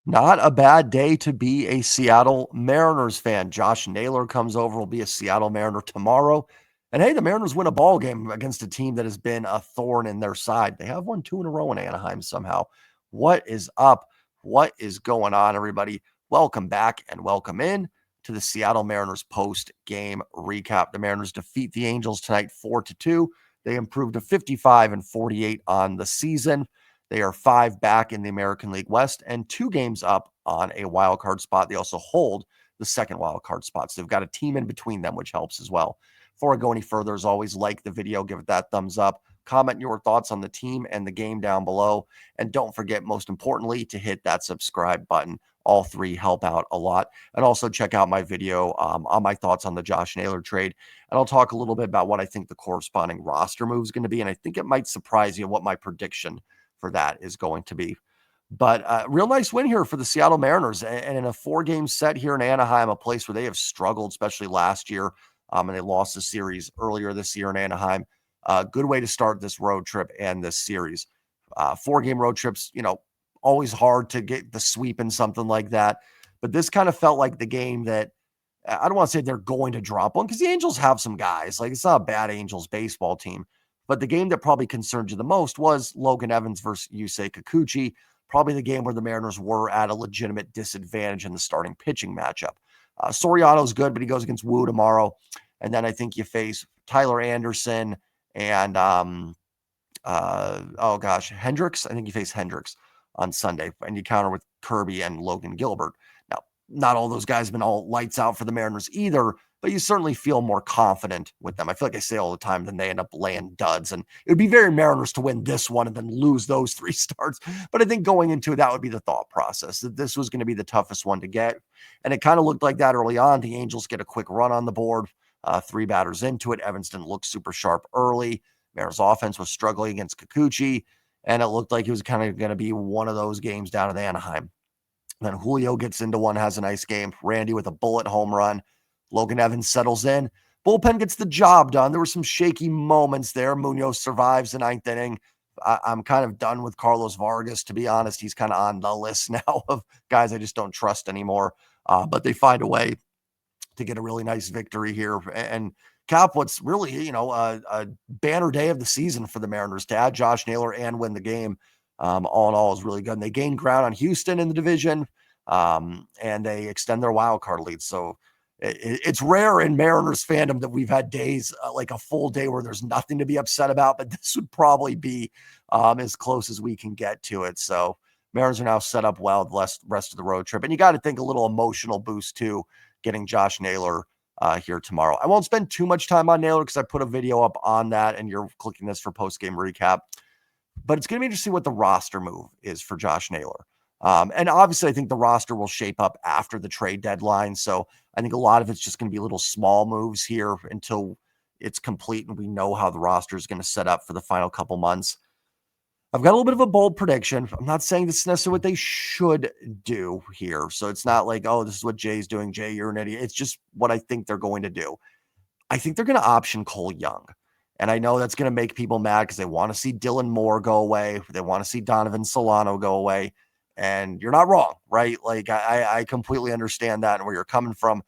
Not a bad day to be a Seattle Mariners fan. Josh Naylor comes over, will be a Seattle Mariner tomorrow. And hey, the Mariners win a ball game against a team that has been a thorn in their side. They have won two in a row in Anaheim somehow. What is up? What is going on, everybody? Welcome back and welcome in to the Seattle Mariners post-game recap. The Mariners defeat the Angels tonight 4-2. They improved to 55-48 on the season. They are 5 back in the American League West and 2 games up on a wild card spot. They also hold the second wild card spot. So they've got a team in between them, which helps as well. Before I go any further, as always, like the video, give it that thumbs up, comment your thoughts on the team and the game down below. And don't forget, most importantly, to hit that subscribe button. All three help out a lot. And also check out my video on my thoughts on the Josh Naylor trade. And I'll talk a little bit about what I think the corresponding roster move is going to be. And I think it might surprise you what my prediction for that is going to be. But real nice win here for the Seattle Mariners. And in a 4-game set here in Anaheim, a place where they have struggled, especially last year, and they lost the series earlier this year in Anaheim. Good way to start this road trip and this series. 4-game road trips, always hard to get the sweep in something like that. But this kind of felt like the game that I don't want to say they're going to drop one because the Angels have some guys. Like, it's not a bad Angels baseball team. But the game that probably concerned you the most was Logan Evans versus Yusei Kikuchi, probably the game where the Mariners were at a legitimate disadvantage in the starting pitching matchup. Soriano's good, but he goes against Wu tomorrow. And then I think you face Tyler Anderson and, Hendricks. I think you face Hendricks on Sunday. And you counter with Kirby and Logan Gilbert. Now, not all those guys have been all lights out for the Mariners either, but you certainly feel more confident with them. I feel like I say all the time, then they end up laying duds. And it would be very Mariners to win this one and then lose those 3 starts. But I think going into it, that would be the thought process, that this was going to be the toughest one to get. And it kind of looked like that early on. The Angels get a quick run on the board, 3 batters into it. Evans didn't look super sharp early. Mariners offense was struggling against Kikuchi, and it looked like it was kind of going to be one of those games down in Anaheim. Then Julio gets into one, has a nice game. Randy with a bullet home run. Logan Evans settles in. Bullpen gets the job done. There were some shaky moments there. Munoz survives the 9th inning. I'm kind of done with Carlos Vargas, to be honest. He's kind of on the list now of guys I just don't trust anymore. But they find a way to get a really nice victory here and cap what's really, a banner day of the season for the Mariners to add Josh Naylor and win the game. All in all is really good. And they gain ground on Houston in the division, and they extend their wild card lead. So it's rare in Mariners fandom that we've had days like a full day where there's nothing to be upset about, but this would probably be as close as we can get to it. So Mariners are now set up well the rest of the road trip. And you got to think a little emotional boost too, getting Josh Naylor here tomorrow. I won't spend too much time on Naylor because I put a video up on that and you're clicking this for post-game recap. But it's going to be interesting what the roster move is for Josh Naylor. And obviously, I think the roster will shape up after the trade deadline. So I think a lot of it's just going to be little small moves here until it's complete and we know how the roster is going to set up for the final couple months. I've got a little bit of a bold prediction. I'm not saying this is necessarily what they should do here. So it's not like, oh, this is what Jay's doing. Jay, you're an idiot. It's just what I think they're going to do. I think they're going to option Cole Young. And I know that's going to make people mad because they want to see Dylan Moore go away. They want to see Donovan Solano go away. And you're not wrong, right? Like, I completely understand that and where you're coming from.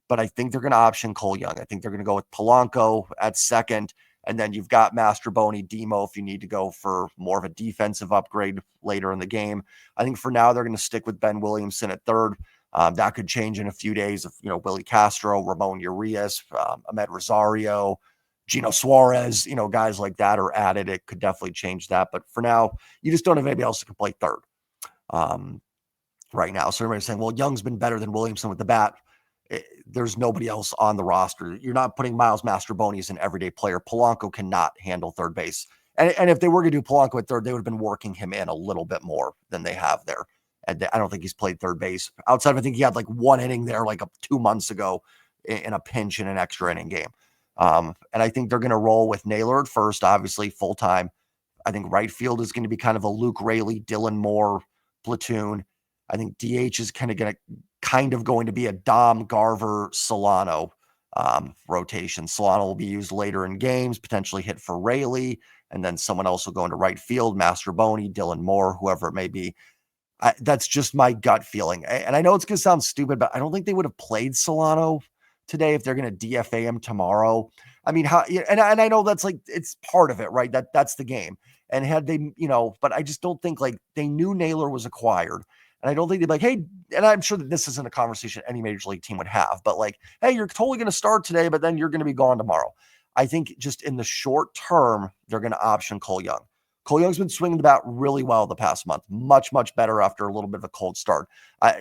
But I think they're going to option Cole Young. I think they're going to go with Polanco at second. And then you've got Mastroboni, Demo if you need to go for more of a defensive upgrade later in the game. I think for now they're going to stick with Ben Williamson at third. That could change in a few days if, Willie Castro, Ramon Urias, Ahmed Rosario, Gino Suarez, guys like that are added. It could definitely change that. But for now, you just don't have anybody else that can play third right now. So everybody's saying, well, Young's been better than Williamson with the bat. There's nobody else on the roster. You're not putting Miles Mastroboni as an everyday player. Polanco cannot handle third base. And if they were going to do Polanco at third, they would have been working him in a little bit more than they have there. And I don't think he's played third base. Outside of, I think he had like one inning there like 2 months ago in a pinch in an extra inning game. And I think they're going to roll with Naylor at first, obviously full-time. I think right field is going to be kind of a Luke Raley, Dylan Moore platoon. I think DH is kind of going to be a Dom Garver Solano rotation. Solano will be used later in games, potentially hit for Raley, and then someone else will go into right field, Mastroboni, Dylan Moore, whoever it may be. That's just my gut feeling. And I know it's going to sound stupid, but I don't think they would have played Solano today if they're going to DFA him tomorrow. I mean, how, and I know that's like, it's part of it, right? That's the game. And had they, but I just don't think like they knew Naylor was acquired. And I don't think they'd be like, hey, and I'm sure that this isn't a conversation any major league team would have, but like, hey, you're totally going to start today, but then you're going to be gone tomorrow. I think just in the short term, they're going to option Cole Young. Cole Young's been swinging the bat really well the past month, much, much better after a little bit of a cold start.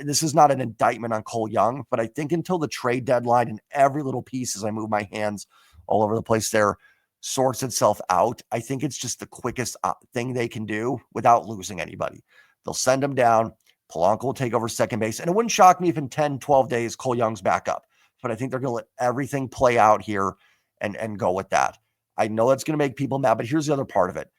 This is not an indictment on Cole Young, but I think until the trade deadline and every little piece as I move my hands all over the place there sorts itself out, I think it's just the quickest thing they can do without losing anybody. They'll send him down. Polanco will take over second base. And it wouldn't shock me if in 10, 12 days, Cole Young's back up. But I think they're going to let everything play out here and go with that. I know that's going to make people mad, but here's the other part of it.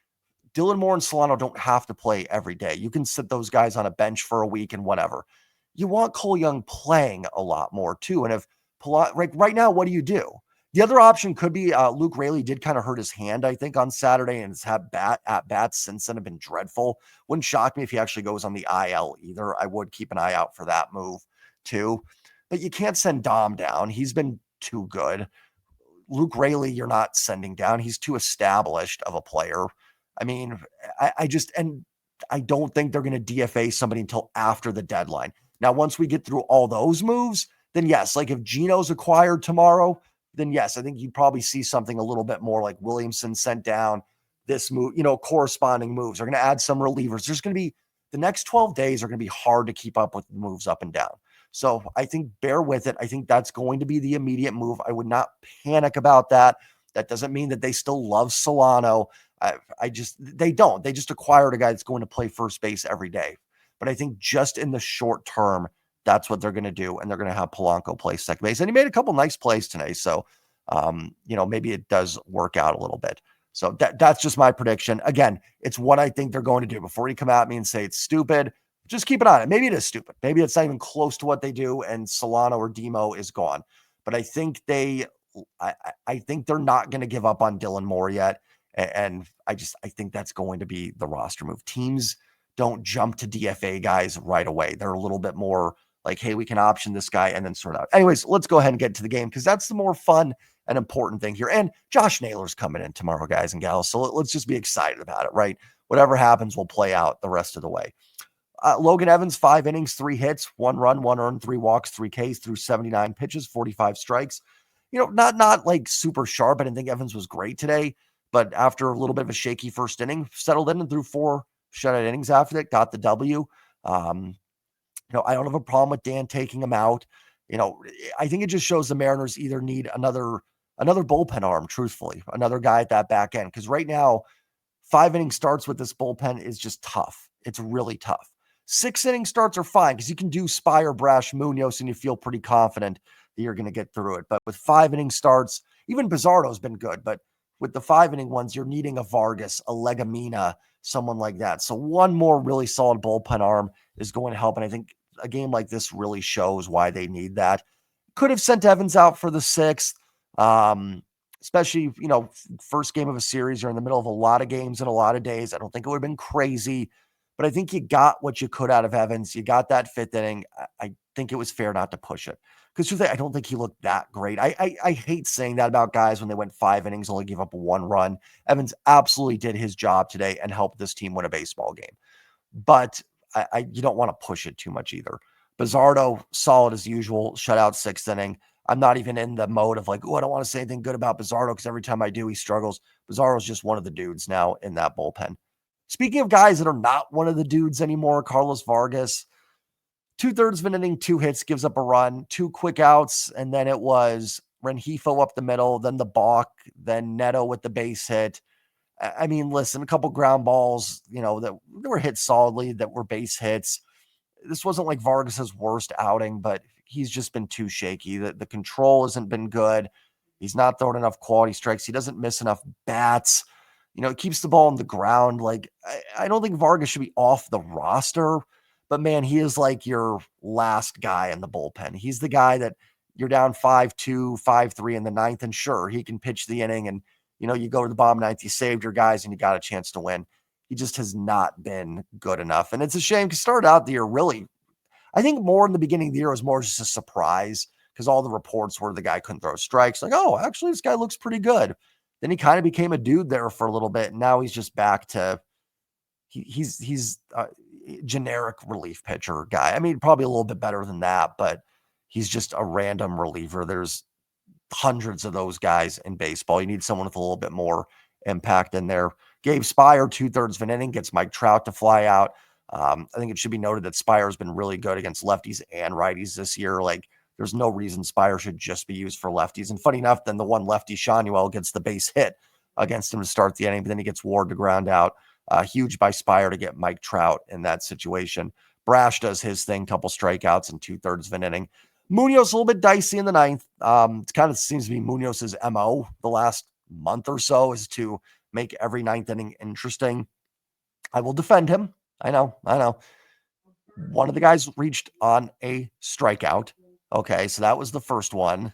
Dylan Moore and Solano don't have to play every day. You can sit those guys on a bench for a week and whatever. You want Cole Young playing a lot more too. And if right now, what do you do? The other option could be Luke Raley did kind of hurt his hand, I think, on Saturday, and has had at bats since then have been dreadful. Wouldn't shock me if he actually goes on the IL either. I would keep an eye out for that move too. But you can't send Dom down. He's been too good. Luke Raley, you're not sending down. He's too established of a player. I mean, I don't think they're going to DFA somebody until after the deadline. Now, once we get through all those moves, then yes, like if Gino's acquired tomorrow, then yes, I think you'd probably see something a little bit more like Williamson sent down, this move, corresponding moves. They're going to add some relievers. There's going to be the next 12 days are going to be hard to keep up with moves up and down. So I think bear with it. I think that's going to be the immediate move. I would not panic about that. That doesn't mean that they still love Solano. They don't. They just acquired a guy that's going to play first base every day. But I think just in the short term, that's what they're going to do. And they're going to have Polanco play second base. And he made a couple nice plays today. So, maybe it does work out a little bit. So that's just my prediction. Again, it's what I think they're going to do. Before you come at me and say it's stupid, just keep it on it. Maybe it is stupid. Maybe it's not even close to what they do. And Solano or Demo is gone. But I think I think they're not going to give up on Dylan Moore yet. And I think that's going to be the roster move. Teams don't jump to DFA guys right away. They're a little bit more like, hey, we can option this guy and then sort out. Anyways, let's go ahead and get to the game because that's the more fun and important thing here. And Josh Naylor's coming in tomorrow, guys and gals. So let's just be excited about it, right? Whatever happens, we'll play out the rest of the way. Logan Evans, 5 innings, 3 hits, 1 run, 1 earned, 3 walks, 3 Ks through 79 pitches, 45 strikes. Not like super sharp. I didn't think Evans was great today, but after a little bit of a shaky first inning, settled in and threw 4 shutout innings after that, got the W. I don't have a problem with Dan taking him out. I think it just shows the Mariners either need another bullpen arm, truthfully, another guy at that back end. Because right now, 5 inning starts with this bullpen is just tough. It's really tough. 6 inning starts are fine because you can do Spire, Brash, Munoz, and you feel pretty confident that you're going to get through it. But with 5 inning starts, even Bizarro's been good, but with the 5 inning ones, you're needing a Vargas, a Legumina, someone like that. So one more really solid bullpen arm is going to help. And I think a game like this really shows why they need that. Could have sent Evans out for the 6th, especially, first game of a series. You're in the middle of a lot of games in a lot of days. I don't think it would have been crazy, but I think you got what you could out of Evans. You got that 5th inning. I think it was fair not to push it. Because I don't think he looked that great. I hate saying that about guys when they went 5 innings, only gave up 1 run. Evans absolutely did his job today and helped this team win a baseball game. But you don't want to push it too much either. Bizarro, solid as usual, shutout 6th inning. I'm not even in the mode of like, I don't want to say anything good about Bizarro because every time I do, he struggles. Bizarro's just one of the dudes now in that bullpen. Speaking of guys that are not one of the dudes anymore, Carlos Vargas, 2/3 of an inning, 2 hits, gives up a run, 2 quick outs, and then it was Rengifo up the middle, then the balk, then Neto with the base hit. I mean, listen, a couple ground balls, that were hit solidly, that were base hits. This wasn't like Vargas's worst outing, but he's just been too shaky. The control hasn't been good. He's not throwing enough quality strikes. He doesn't miss enough bats. He keeps the ball on the ground. Like, I don't think Vargas should be off the roster. But, man, he is like your last guy in the bullpen. He's the guy that you're down 5-2, 5-3 in the 9th, and sure, he can pitch the inning, and, you go to the bottom 9th, you saved your guys, and you got a chance to win. He just has not been good enough. And it's a shame because started out the year really, I think more in the beginning of the year was more just a surprise because all the reports were the guy couldn't throw strikes. Like, oh, actually, this guy looks pretty good. Then he kind of became a dude there for a little bit. And now he's just back to he's a generic relief pitcher guy. I mean, probably a little bit better than that, but he's just a random reliever. There's hundreds of those guys in baseball. You need someone with a little bit more impact in there. Gabe Spire, 2/3 of an inning, gets Mike Trout to fly out. I think it should be noted that Spire has been really good against lefties and righties this year. Like, there's no reason Spire should just be used for lefties. And funny enough, then the one lefty, Shanuel, gets the base hit against him to start the inning, but then he gets Ward to ground out. Huge by Spire to get Mike Trout in that situation. Brash does his thing, couple strikeouts and 2/3 of an inning. Munoz a little bit dicey in the ninth. It kind of seems to be Munoz's MO the last month or so is to make every ninth inning interesting. I will defend him. I know. One of the guys reached on a strikeout. Okay, so that was the first one.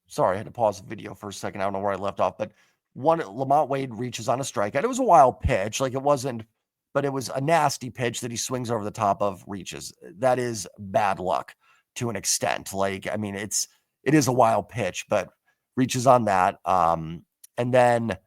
Sorry, I had to pause the video for a second. I don't know where I left off, but Lamont Wade reaches on a strikeout. It was a wild pitch. Like it wasn't, but it was a nasty pitch that he swings over the top of, reaches. That is bad luck to an extent. Like, I mean, it is a wild pitch, but reaches on that. And then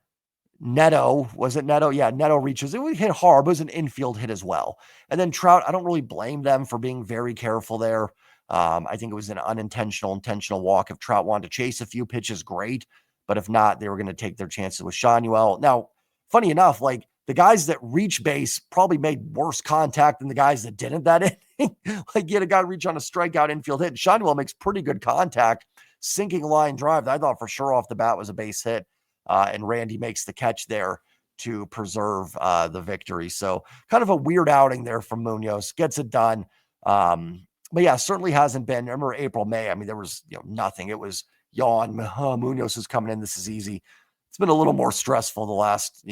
Neto, was it Neto? Yeah, Neto reaches. It would hit hard, but it was an infield hit as well. And then Trout, I don't really blame them for being very careful there. I think it was an intentional walk. If Trout wanted to chase a few pitches, great. But if not, they were going to take their chances with Shanuel. Now, funny enough, like the guys that reach base probably made worse contact than the guys that didn't that inning. Like you had a guy reach on a strikeout infield hit. Shanuel makes pretty good contact, sinking line drive that I thought for sure off the bat was a base hit. And Randy makes the catch there to preserve the victory. So kind of a weird outing there from Munoz. Gets it done. But yeah, certainly hasn't been. Remember April, May. I mean, there was nothing. It was yawn. Munoz is coming in. This is easy. It's been a little more stressful the last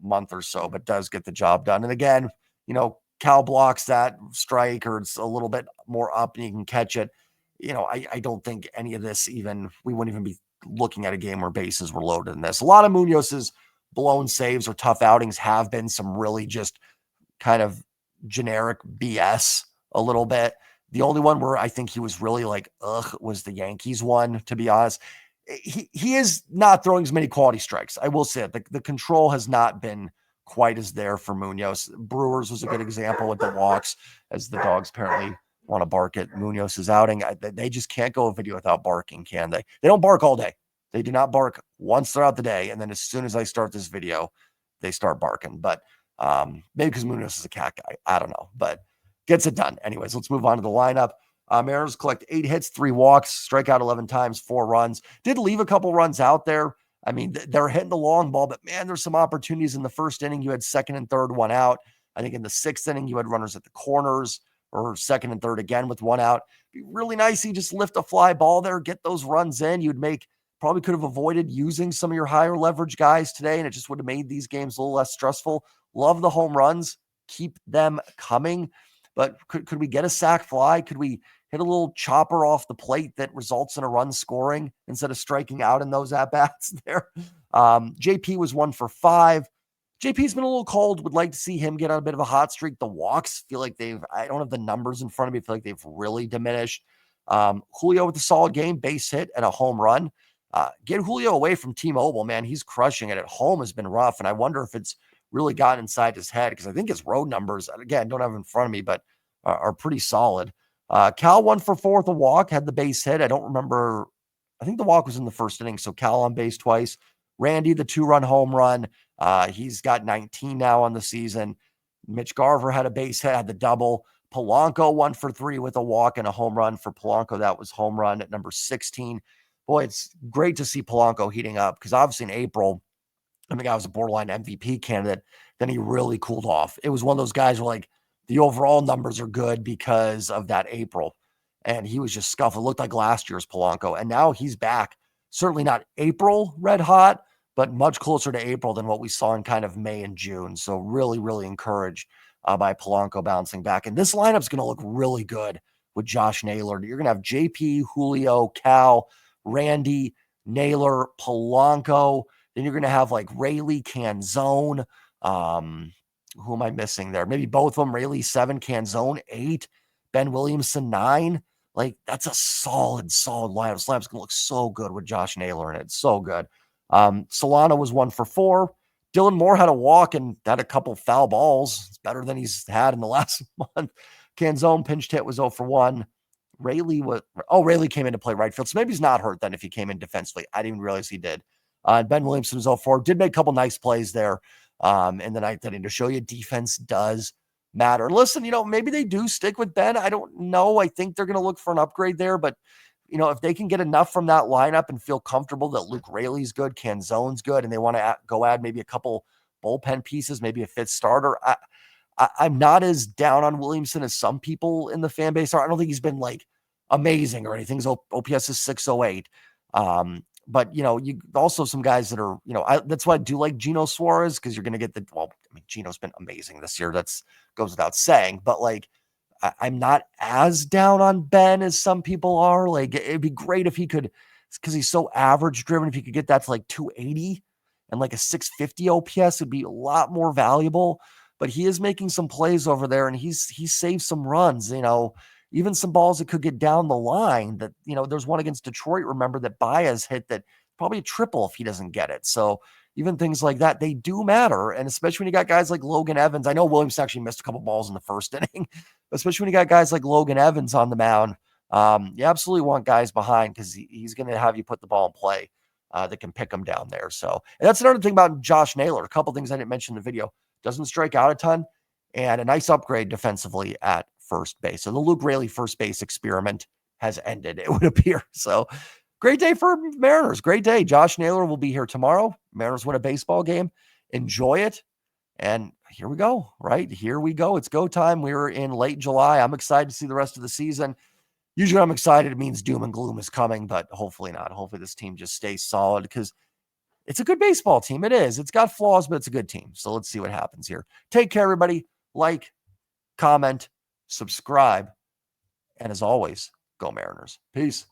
month or so, but does get the job done. And again, Cal blocks that strike, or it's a little bit more up and you can catch it. I don't think any of this we wouldn't even be looking at a game where bases were loaded in this. A lot of Munoz's blown saves or tough outings have been some really just kind of generic BS a little bit. The only one where I think he was really like, was the Yankees one, to be honest. He is not throwing as many quality strikes. I will say it. The control has not been quite as there for Munoz. Brewers was a good example with the walks, as the dogs apparently want to bark at Munoz's outing. They just can't go a video without barking, can they? They don't bark all day. They do not bark once throughout the day. And then as soon as I start this video, they start barking. But maybe because Munoz is a cat guy. I don't know. But gets it done. Anyways, let's move on to the lineup. Mariners collect 8 hits, 3 walks, strike out 11 times, 4 runs. Did leave a couple runs out there. I mean, they're hitting the long ball, but man, there's some opportunities in the first inning. You had second and third, 1 out. I think in the 6th inning, you had runners at the corners, or second and third again with 1 out. Be really nice. You just lift a fly ball there, get those runs in. Probably could have avoided using some of your higher leverage guys today, and it just would have made these games a little less stressful. Love the home runs. Keep them coming. But could we get a sac fly? Could we hit a little chopper off the plate that results in a run scoring instead of striking out in those at-bats there? JP was 1 for 5. JP's been a little cold. Would like to see him get on a bit of a hot streak. The walks feel like I don't have the numbers in front of me. I feel like they've really diminished. Julio with a solid game, base hit and a home run. Get Julio away from T-Mobile, man. He's crushing it. At home has been rough, and I wonder if it's really gotten inside his head, because I think his road numbers, again, don't have them in front of me, but are pretty solid. Cal 1 for 4 with a walk, had the base hit. I don't remember. I think the walk was in the first inning, so Cal on base twice. Randy, the 2-run home run. He's got 19 now on the season. Mitch Garver had a base hit, had the double. Polanco 1 for 3 with a walk and a home run for Polanco. That was home run at number 16. Boy, it's great to see Polanco heating up, because obviously in April, I think I was a borderline MVP candidate. Then he really cooled off. It was one of those guys where like the overall numbers are good because of that April. And he was just scuffling. It looked like last year's Polanco. And now he's back. Certainly not April red hot, but much closer to April than what we saw in kind of May and June. So really, really encouraged by Polanco bouncing back. And this lineup's going to look really good with Josh Naylor. You're going to have JP, Julio, Cal, Randy, Naylor, Polanco. Then you're going to have like Rayleigh, Canzone, Who am I missing there? Maybe both of them. Rayleigh 7, Canzone 8, Ben Williamson 9. Like, that's a solid lineup. This lineup's gonna look so good with Josh Naylor in it. So good. Solana was 1 for 4. Dylan Moore had a walk and had a couple foul balls. It's better than he's had in the last month. Canzone pinched hit was 0 for 1. Rayleigh came in to play right field. So maybe he's not hurt then if he came in defensively. I didn't even realize he did. Ben Williamson was 0 for 4. Did make a couple nice plays there. In the ninth inning to show you defense does matter. And listen, maybe they do stick with Ben. I don't know. I think they're going to look for an upgrade there, but if they can get enough from that lineup and feel comfortable that Luke Rayleigh's good, Canzone's good, and they want to go add maybe a couple bullpen pieces, maybe a fifth starter. I'm not as down on Williamson as some people in the fan base are. I don't think he's been like amazing or anything. His OPS is 608. But, you also some guys that are, that's why I do like Gino Suarez, because you're going to get Gino's been amazing this year. That's goes without saying. But, like, I'm not as down on Ben as some people are. Like, it'd be great if he could, because he's so average driven, if he could get that to like 280 and like a 650 OPS, would be a lot more valuable. But he is making some plays over there, and he saved some runs, even some balls that could get down the line that, there's one against Detroit, remember, that Baez hit that probably a triple if he doesn't get it. So even things like that, they do matter. And especially when you got guys like Logan Evans. I know Williams actually missed a couple balls in the first inning, but especially when you got guys like Logan Evans on the mound, you absolutely want guys behind, because he's going to have you put the ball in play that can pick them down there. So, and that's another thing about Josh Naylor. A couple things I didn't mention in the video. Doesn't strike out a ton, and a nice upgrade defensively at first base. So the Luke Rayleigh first base experiment has ended, it would appear. So great day for Mariners. Great day. Josh Naylor will be here tomorrow. Mariners win a baseball game. Enjoy it. And here we go, right? Here we go. It's go time. We're in late July. I'm excited to see the rest of the season. Usually when I'm excited, it means doom and gloom is coming, but hopefully not. Hopefully this team just stays solid, because it's a good baseball team. It is. It's got flaws, but it's a good team. So let's see what happens here. Take care, everybody. Like, comment, subscribe, and as always, go Mariners. Peace.